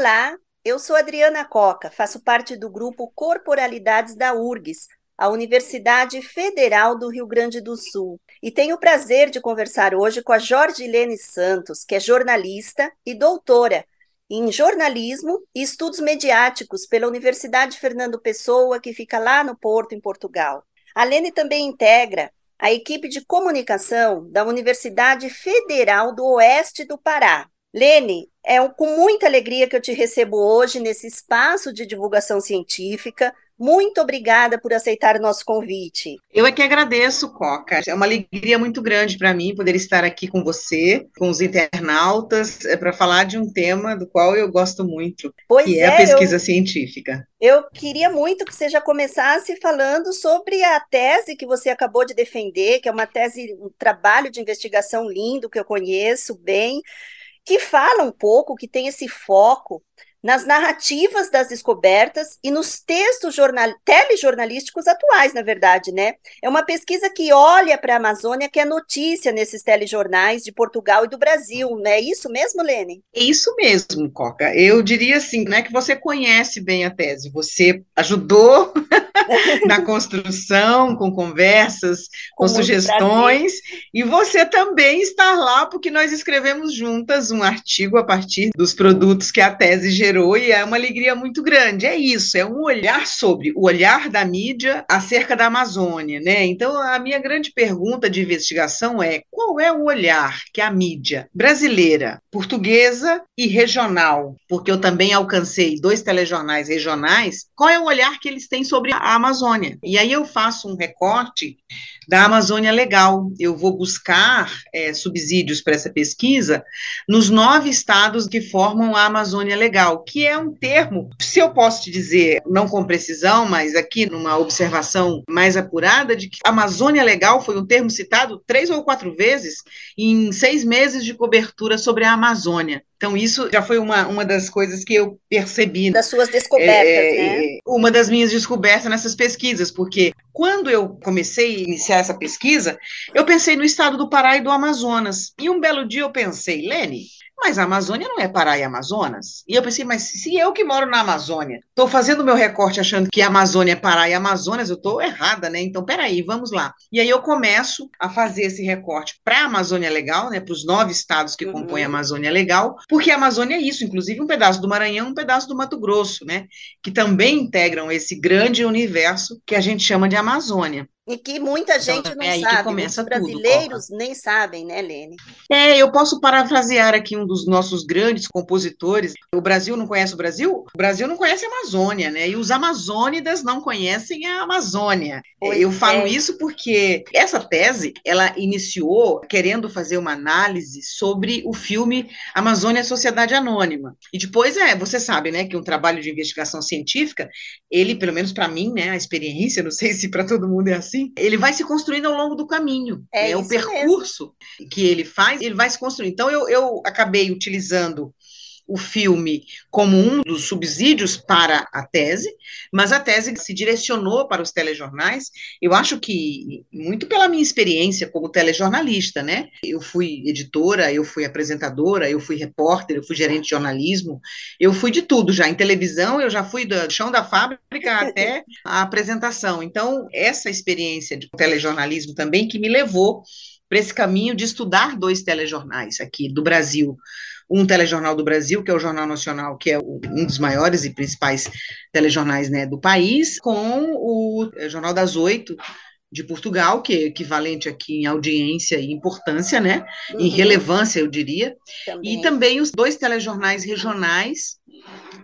Olá, eu sou Adriana Coca, faço parte do grupo Corporalidades da URGS, a Universidade Federal do Rio Grande do Sul, e tenho o prazer de conversar hoje com a Jorgilene Santos, que é jornalista e doutora em jornalismo e estudos mediáticos pela Universidade Fernando Pessoa, que fica lá no Porto, em Portugal. A Lene também integra a equipe de comunicação da Universidade Federal do Oeste do Pará. Lene, com muita alegria que eu te recebo hoje nesse espaço de divulgação científica. Muito obrigada por aceitar o nosso convite. Eu é que agradeço, Coca. É uma alegria muito grande para mim poder estar aqui com você, com os internautas, para falar de um tema do qual eu gosto muito, que Pois é a é, pesquisa científica. eu queria muito que você já começasse falando sobre a tese que você acabou de defender, que é uma tese, um trabalho de investigação lindo que eu conheço bem, que fala um pouco, que tem esse foco nas narrativas das descobertas e nos textos telejornalísticos atuais, na verdade, né? É uma pesquisa que olha para a Amazônia, que é notícia nesses telejornais de Portugal e do Brasil, não é isso mesmo, Lene? É isso mesmo, Coca. Eu diria assim, não é que você conhece bem a tese, você ajudou na construção, com conversas, com Com muito prazer. sugestões, e você também está lá porque nós escrevemos juntas um artigo a partir dos produtos que a tese gerou, e é uma alegria muito grande. É isso, é um olhar sobre o olhar da mídia acerca da Amazônia, né? Então, a minha grande pergunta de investigação é: qual é o olhar que a mídia brasileira, portuguesa e regional, porque eu também alcancei 2 telejornais regionais, qual é o olhar que eles têm sobre a Amazônia? E aí eu faço um recorte da Amazônia Legal. Eu vou buscar subsídios para essa pesquisa nos 9 estados que formam a Amazônia Legal, que é um termo, se eu posso te dizer, não com precisão, mas aqui numa observação mais apurada, de que Amazônia Legal foi um termo citado 3 ou 4 vezes em 6 meses de cobertura sobre a Amazônia. Então, isso já foi uma das coisas que eu percebi, Das suas descobertas, né? uma das minhas descobertas nessas pesquisas, porque quando eu comecei a iniciar essa pesquisa, eu pensei no estado do Pará e do Amazonas. E um belo dia eu pensei, Lene, mas a Amazônia não é Pará e Amazonas? E eu pensei, mas se eu que moro na Amazônia, estou fazendo meu recorte achando que a Amazônia é Pará e Amazonas, eu estou errada, né? Então, peraí, vamos lá. E aí eu começo a fazer esse recorte para a Amazônia Legal, né? Para os 9 estados que compõem a Uhum. Amazônia Legal, porque a Amazônia é isso, inclusive um pedaço do Maranhão, um pedaço do Mato Grosso, né? Que também integram esse grande universo que a gente chama de Amazônia. E que muita Então, gente não é aí que sabe, muitos começa tudo, Coca. brasileiros nem sabem, né, Lene? Eu posso parafrasear aqui um dos nossos grandes compositores. O Brasil não conhece o Brasil? O Brasil não conhece a Amazônia, né? E os amazônidas não conhecem a Amazônia. Pois Eu falo é. isso porque essa tese, ela iniciou querendo fazer uma análise sobre o filme Amazônia Sociedade Anônima. E depois, você sabe, né, que um trabalho de investigação científica, ele, pelo menos para mim, né, a experiência, não sei se para todo mundo é assim, ele vai se construindo ao longo do caminho, É né? O isso mesmo. percurso que ele faz, ele vai se construir. Então, eu acabei utilizando o filme como um dos subsídios para a tese, mas a tese se direcionou para os telejornais, eu acho que muito pela minha experiência como telejornalista, né? Eu fui editora, eu fui apresentadora, eu fui repórter, eu fui gerente de jornalismo, eu fui de tudo já. Em televisão, eu já fui do chão da fábrica até a apresentação. Então, essa experiência de telejornalismo também que me levou para esse caminho de estudar 2 telejornais aqui do Brasil. Um telejornal do Brasil, que é o Jornal Nacional, que é um dos maiores e principais telejornais, né, do país, com o Jornal das 8 de Portugal, que é equivalente aqui em audiência e importância, né, em Uhum, relevância, eu diria, e também. também os 2 telejornais regionais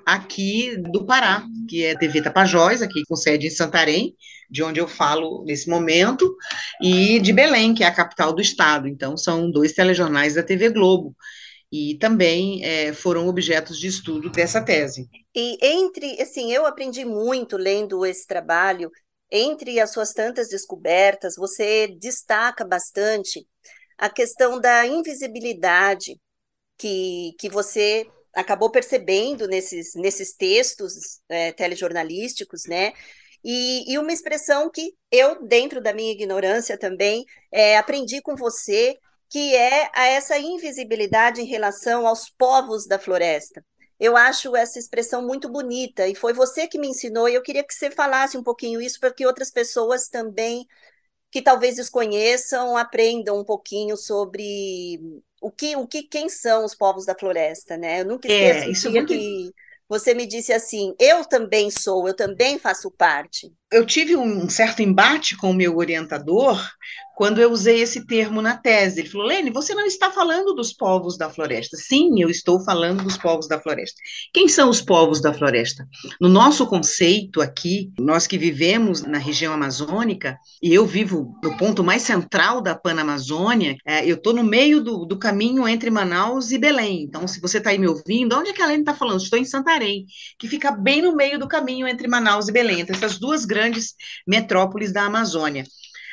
aqui do Pará, que é a TV Tapajós, aqui com sede em Santarém, de onde eu falo nesse momento, e de Belém, que é a capital do estado. Então, são 2 telejornais da TV Globo, e também foram objetos de estudo dessa tese. E assim, eu aprendi muito lendo esse trabalho. Entre as suas tantas descobertas, você destaca bastante a questão da invisibilidade que você acabou percebendo nesses textos telejornalísticos, né? E uma expressão que eu, dentro da minha ignorância também, aprendi com você, que é essa invisibilidade em relação aos povos da floresta. Eu acho essa expressão muito bonita, e foi você que me ensinou, e eu queria que você falasse um pouquinho isso, para que outras pessoas também, que talvez desconheçam, aprendam um pouquinho sobre quem são os povos da floresta, né? Eu nunca esqueço o Isso é dia muito. que você me disse assim, eu também sou, eu também faço parte. Eu tive um certo embate com o meu orientador quando eu usei esse termo na tese. Ele falou: Lene, você não está falando dos povos da floresta. Sim, eu estou falando dos povos da floresta. Quem são os povos da floresta? No nosso conceito aqui, nós que vivemos na região amazônica, e eu vivo no ponto mais central da Panamazônia, eu estou no meio do caminho entre Manaus e Belém. Então, se você está aí me ouvindo, onde é que a Lene está falando? Estou em Santarém, que fica bem no meio do caminho entre Manaus e Belém, entre essas duas grandes metrópoles da Amazônia.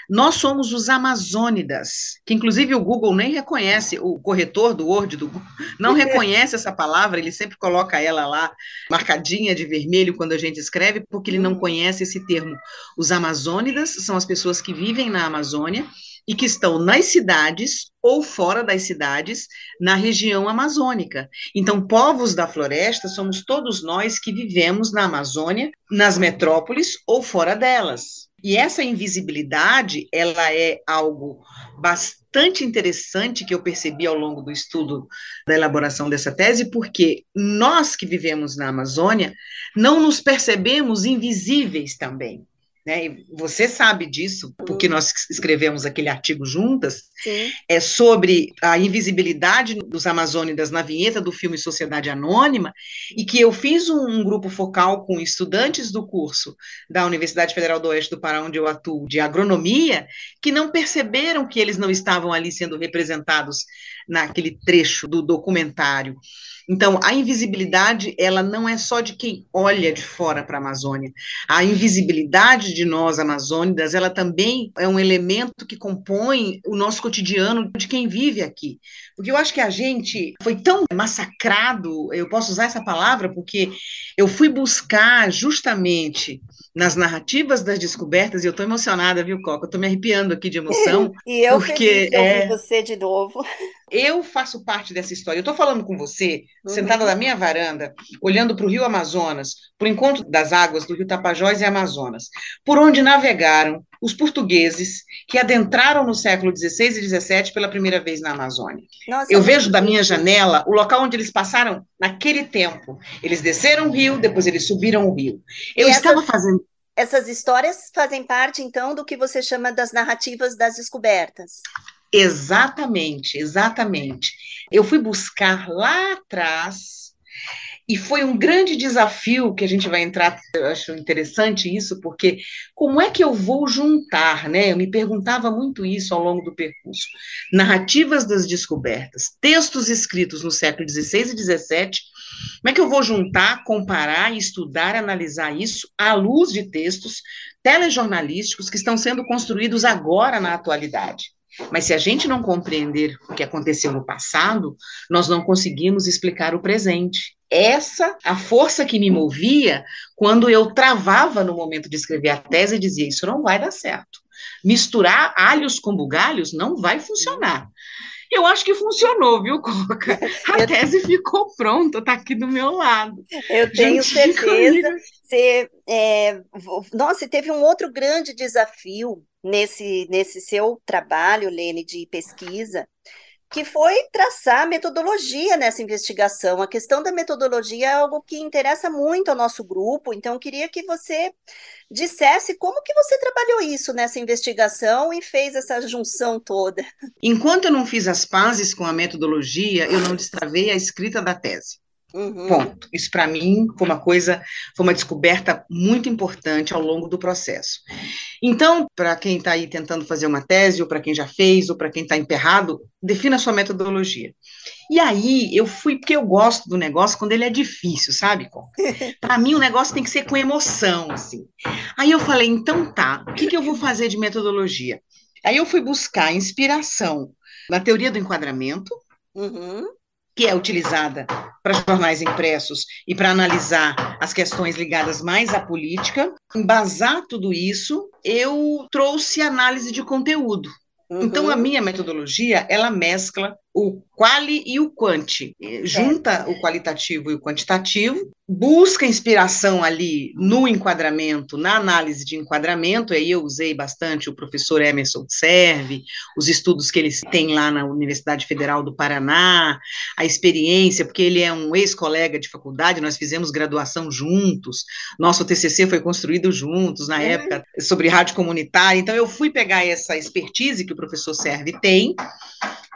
Nós somos os amazônidas, que inclusive o Google nem reconhece, o corretor do Word do Google não reconhece essa palavra, ele sempre coloca ela lá marcadinha de vermelho quando a gente escreve, porque ele não conhece esse termo. Os amazônidas são as pessoas que vivem na Amazônia e que estão nas cidades ou fora das cidades, na região amazônica. Então, povos da floresta somos todos nós que vivemos na Amazônia, nas metrópoles ou fora delas. E essa invisibilidade, ela é algo bastante interessante que eu percebi ao longo do estudo da elaboração dessa tese, porque nós que vivemos na Amazônia não nos percebemos invisíveis também. Né? E você sabe disso, porque nós escrevemos aquele artigo juntas, Sim. Sobre a invisibilidade dos amazônidas na vinheta do filme Sociedade Anônima, e que eu fiz um grupo focal com estudantes do curso da Universidade Federal do Oeste do Pará, onde eu atuo, de agronomia, que não perceberam que eles não estavam ali sendo representados naquele trecho do documentário. Então, a invisibilidade, ela não é só de quem olha de fora para a Amazônia. A invisibilidade de nós, amazônidas, ela também é um elemento que compõe o nosso cotidiano de quem vive aqui. Porque eu acho que a gente foi tão massacrado, eu posso usar essa palavra, porque eu fui buscar justamente nas narrativas das descobertas, e eu estou emocionada, viu, Coca? Eu estou me arrepiando aqui de emoção, E eu feliz porque de ouvir você de novo. eu faço parte dessa história. Eu estou falando com você, sentada na minha varanda, olhando para o Rio Amazonas, para o encontro das águas do Rio Tapajós e Amazonas, por onde navegaram os portugueses que adentraram no século XVI e XVII pela primeira vez na Amazônia. Nossa, Eu muito vejo da minha lindo. janela o local onde eles passaram naquele tempo. Eles desceram o rio, depois eles subiram o rio. E Eu estava fazendo. essas histórias fazem parte, então, do que você chama das narrativas das descobertas. Exatamente, exatamente. Eu fui buscar lá atrás e foi um grande desafio que a gente vai entrar. Eu acho interessante isso, porque como é que eu vou juntar, né? Eu me perguntava muito isso ao longo do percurso. Narrativas das descobertas, textos escritos no século XVI e XVII, como é que eu vou juntar, comparar, estudar, analisar isso à luz de textos telejornalísticos que estão sendo construídos agora na atualidade? Mas se a gente não compreender o que aconteceu no passado, nós não conseguimos explicar o presente. Essa, a força que me movia quando eu travava no momento de escrever a tese e dizia, isso não vai dar certo. Misturar alhos com bugalhos não vai funcionar. Eu acho que funcionou, viu, Coca? A tese ficou pronta, está aqui do meu lado. Eu tenho certeza. Nossa, teve um outro grande desafio nesse seu trabalho, Lene, de pesquisa, que foi traçar a metodologia nessa investigação. A questão da metodologia é algo que interessa muito ao nosso grupo, então eu queria que você dissesse como que você trabalhou isso nessa investigação e fez essa junção toda. Enquanto eu não fiz as pazes com a metodologia, eu não destravei a escrita da tese. Ponto. Isso, para mim, foi uma descoberta muito importante ao longo do processo. Então, para quem está aí tentando fazer uma tese, ou para quem já fez, ou para quem está emperrado, defina a sua metodologia. E aí, eu fui, porque eu gosto do negócio quando ele é difícil, sabe? Para mim, o negócio tem que ser com emoção, assim. Aí eu falei, então tá, o que eu vou fazer de metodologia? Aí eu fui buscar inspiração na teoria do enquadramento, que é utilizada para jornais impressos e para analisar as questões ligadas mais à política. Embasar tudo isso, eu trouxe análise de conteúdo. Então, a minha metodologia, ela mescla o quali e o quanti, junta o qualitativo e o quantitativo, busca inspiração ali no enquadramento, na análise de enquadramento, aí eu usei bastante o professor Emerson Serve, os estudos que ele tem lá na Universidade Federal do Paraná, a experiência, porque ele é um ex-colega de faculdade, nós fizemos graduação juntos, nosso TCC foi construído juntos, na época, sobre rádio comunitária, então eu fui pegar essa expertise que o professor Serve tem.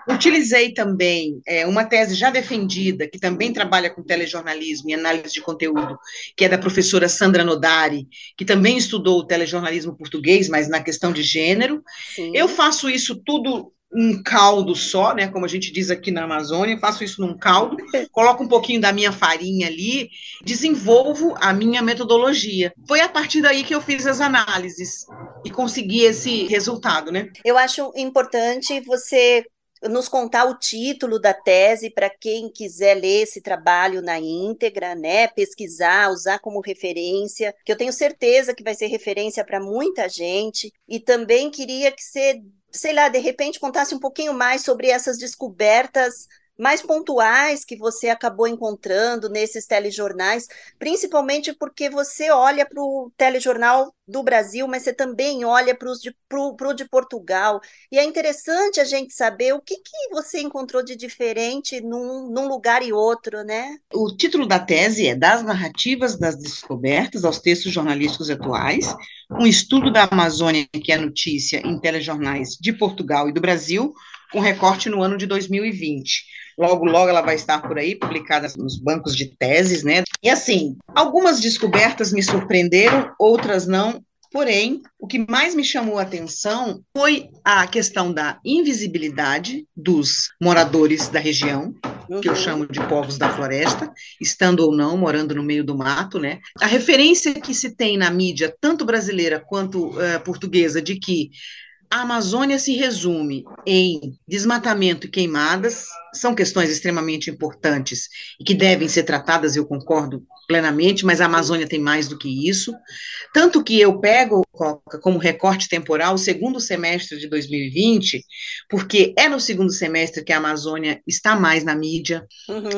Utilizei também uma tese já defendida, que também trabalha com telejornalismo e análise de conteúdo, que é da professora Sandra Nodari, que também estudou o telejornalismo português, mas na questão de gênero. Sim. Eu faço isso tudo um caldo só, né, como a gente diz aqui na Amazônia, faço isso num caldo, coloco um pouquinho da minha farinha ali, desenvolvo a minha metodologia. Foi a partir daí que eu fiz as análises e consegui esse resultado, né? Eu acho importante você nos contar o título da tese para quem quiser ler esse trabalho na íntegra, né? Pesquisar, usar como referência, que eu tenho certeza que vai ser referência para muita gente. E também queria que você, sei lá, de repente contasse um pouquinho mais sobre essas descobertas mais pontuais que você acabou encontrando nesses telejornais, principalmente porque você olha para o telejornal do Brasil, mas você também olha para o de Portugal, e é interessante a gente saber o que você encontrou de diferente num lugar e outro, né? O título da tese é Das Narrativas das Descobertas aos Textos Jornalísticos Atuais, um estudo da Amazônia que é notícia em telejornais de Portugal e do Brasil, com recorte no ano de 2020. Logo, logo ela vai estar por aí, publicada nos bancos de teses, né? E assim, algumas descobertas me surpreenderam, outras não. Porém, o que mais me chamou a atenção foi a questão da invisibilidade dos moradores da região, que eu chamo de povos da floresta, estando ou não, morando no meio do mato, né? A referência que se tem na mídia, tanto brasileira quanto portuguesa, de que a Amazônia se resume em desmatamento e queimadas, são questões extremamente importantes e que devem ser tratadas, eu concordo plenamente, mas a Amazônia tem mais do que isso. Tanto que eu pego como recorte temporal o segundo semestre de 2020, porque é no segundo semestre que a Amazônia está mais na mídia,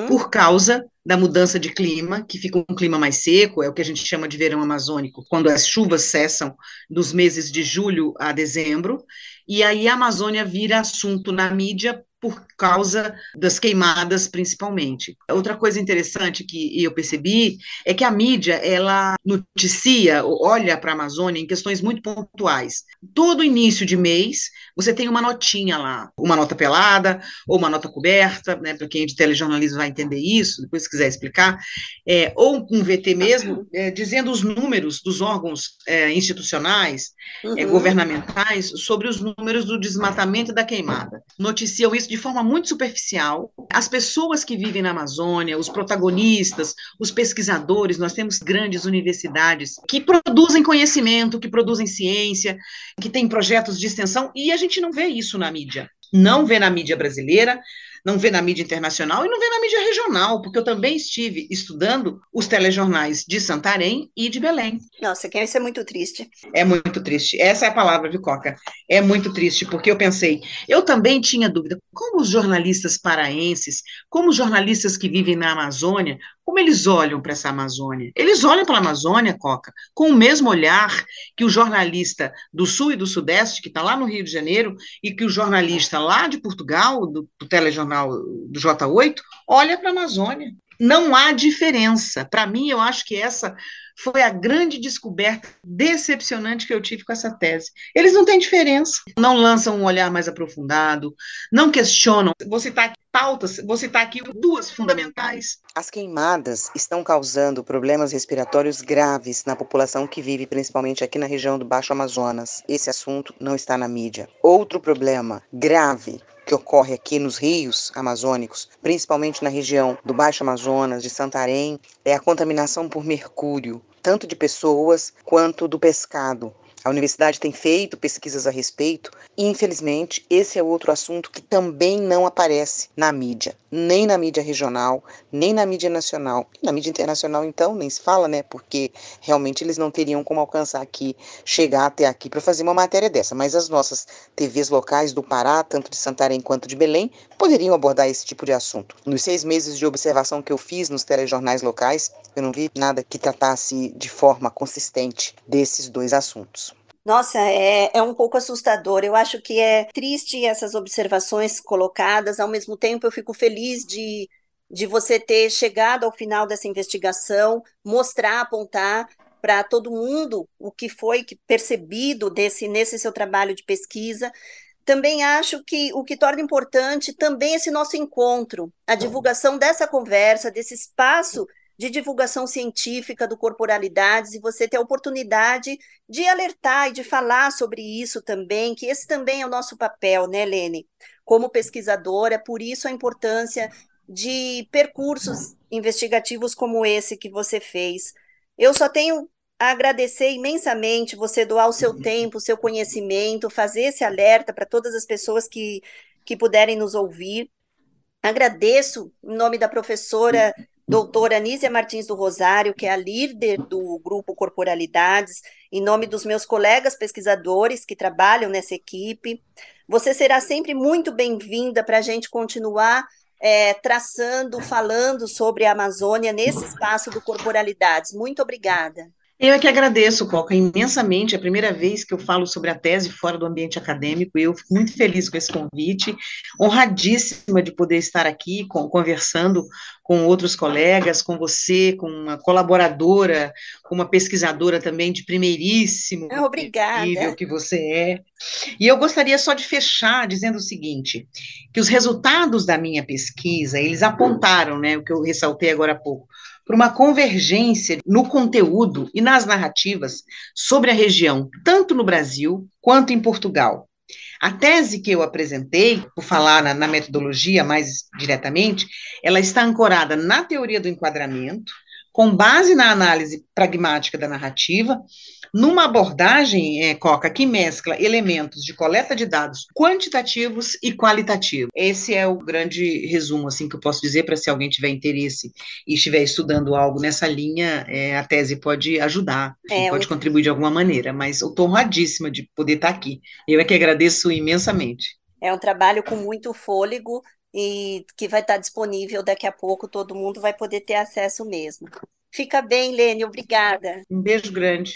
por causa da mudança de clima, que fica um clima mais seco, é o que a gente chama de verão amazônico, quando as chuvas cessam dos meses de julho a dezembro, e aí a Amazônia vira assunto na mídia por causa das queimadas, principalmente. Outra coisa interessante que eu percebi é que a mídia, ela noticia, olha para a Amazônia em questões muito pontuais. Todo início de mês, você tem uma notinha lá, uma nota pelada, ou uma nota coberta, né, para quem é de telejornalismo vai entender isso, depois se quiser explicar, ou um VT mesmo, dizendo os números dos órgãos institucionais, governamentais, sobre os números do desmatamento e da queimada. Noticiam isso de forma muito superficial. As pessoas que vivem na Amazônia, os protagonistas, os pesquisadores, nós temos grandes universidades que produzem conhecimento, que produzem ciência, que têm projetos de extensão, e a gente não vê isso na mídia. Não vê na mídia brasileira, não vê na mídia internacional e não vê na mídia regional, porque eu também estive estudando os telejornais de Santarém e de Belém. Nossa, isso é muito triste. É muito triste. Essa é a palavra, viu, Coca? É muito triste, porque eu pensei, eu também tinha dúvida, como os jornalistas paraenses, como os jornalistas que vivem na Amazônia, como eles olham para essa Amazônia? Eles olham para a Amazônia, Coca, com o mesmo olhar que o jornalista do Sul e do Sudeste, que está lá no Rio de Janeiro, e que o jornalista lá de Portugal, do telejornal do J8, olha para a Amazônia. Não há diferença. Para mim, eu acho que essa foi a grande descoberta decepcionante que eu tive com essa tese. Eles não têm diferença, não lançam um olhar mais aprofundado, não questionam. Vou citar pautas, vou citar aqui duas fundamentais. As queimadas estão causando problemas respiratórios graves na população que vive principalmente aqui na região do Baixo Amazonas. Esse assunto não está na mídia. Outro problema grave que ocorre aqui nos rios amazônicos, principalmente na região do Baixo Amazonas, de Santarém, é a contaminação por mercúrio, tanto de pessoas quanto do pescado. A universidade tem feito pesquisas a respeito e, infelizmente, esse é outro assunto que também não aparece na mídia, nem na mídia regional, nem na mídia nacional. Na mídia internacional, então, nem se fala, né? Porque realmente eles não teriam como alcançar aqui, chegar até aqui para fazer uma matéria dessa. Mas as nossas TVs locais do Pará, tanto de Santarém quanto de Belém, poderiam abordar esse tipo de assunto. Nos 6 meses de observação que eu fiz nos telejornais locais, eu não vi nada que tratasse de forma consistente desses dois assuntos. Nossa, é um pouco assustador. Eu acho que é triste essas observações colocadas. Ao mesmo tempo, eu fico feliz de você ter chegado ao final dessa investigação, mostrar, apontar para todo mundo o que foi percebido nesse seu trabalho de pesquisa. Também acho que o que torna importante também esse nosso encontro, a divulgação dessa conversa, desse espaço de divulgação científica do Corporalidades, e você ter a oportunidade de alertar e de falar sobre isso também, que esse também é o nosso papel, né, Lene? Como pesquisadora, por isso a importância de percursos investigativos como esse que você fez. Eu só tenho a agradecer imensamente você doar o seu tempo, o seu conhecimento, fazer esse alerta para todas as pessoas que puderem nos ouvir. Agradeço em nome da professora doutora Anísia Martins do Rosário, que é a líder do grupo Corporalidades, em nome dos meus colegas pesquisadores que trabalham nessa equipe. Você será sempre muito bem-vinda para a gente continuar traçando, falando sobre a Amazônia nesse espaço do Corporalidades. Muito obrigada. Eu é que agradeço, Coca, imensamente. É a primeira vez que eu falo sobre a tese fora do ambiente acadêmico, e eu fico muito feliz com esse convite, honradíssima de poder estar aqui conversando com outros colegas, com você, com uma colaboradora, com uma pesquisadora também de primeiríssimo nível Obrigada. que você é. E eu gostaria só de fechar dizendo o seguinte, que os resultados da minha pesquisa, eles apontaram, né, o que eu ressaltei agora há pouco, para uma convergência no conteúdo e nas narrativas sobre a região, tanto no Brasil quanto em Portugal. A tese que eu apresentei, por falar na metodologia mais diretamente, ela está ancorada na teoria do enquadramento, com base na análise pragmática da narrativa, numa abordagem, Coca, que mescla elementos de coleta de dados quantitativos e qualitativos. Esse é o grande resumo, assim, que eu posso dizer, para se alguém tiver interesse e estiver estudando algo nessa linha, a tese pode ajudar, enfim, É um, pode contribuir de alguma maneira, mas eu estou honradíssima de poder estar aqui. Eu é que agradeço imensamente. é um trabalho com muito fôlego e que vai estar disponível daqui a pouco, todo mundo vai poder ter acesso mesmo. Fica bem, Lene, obrigada. Um beijo grande.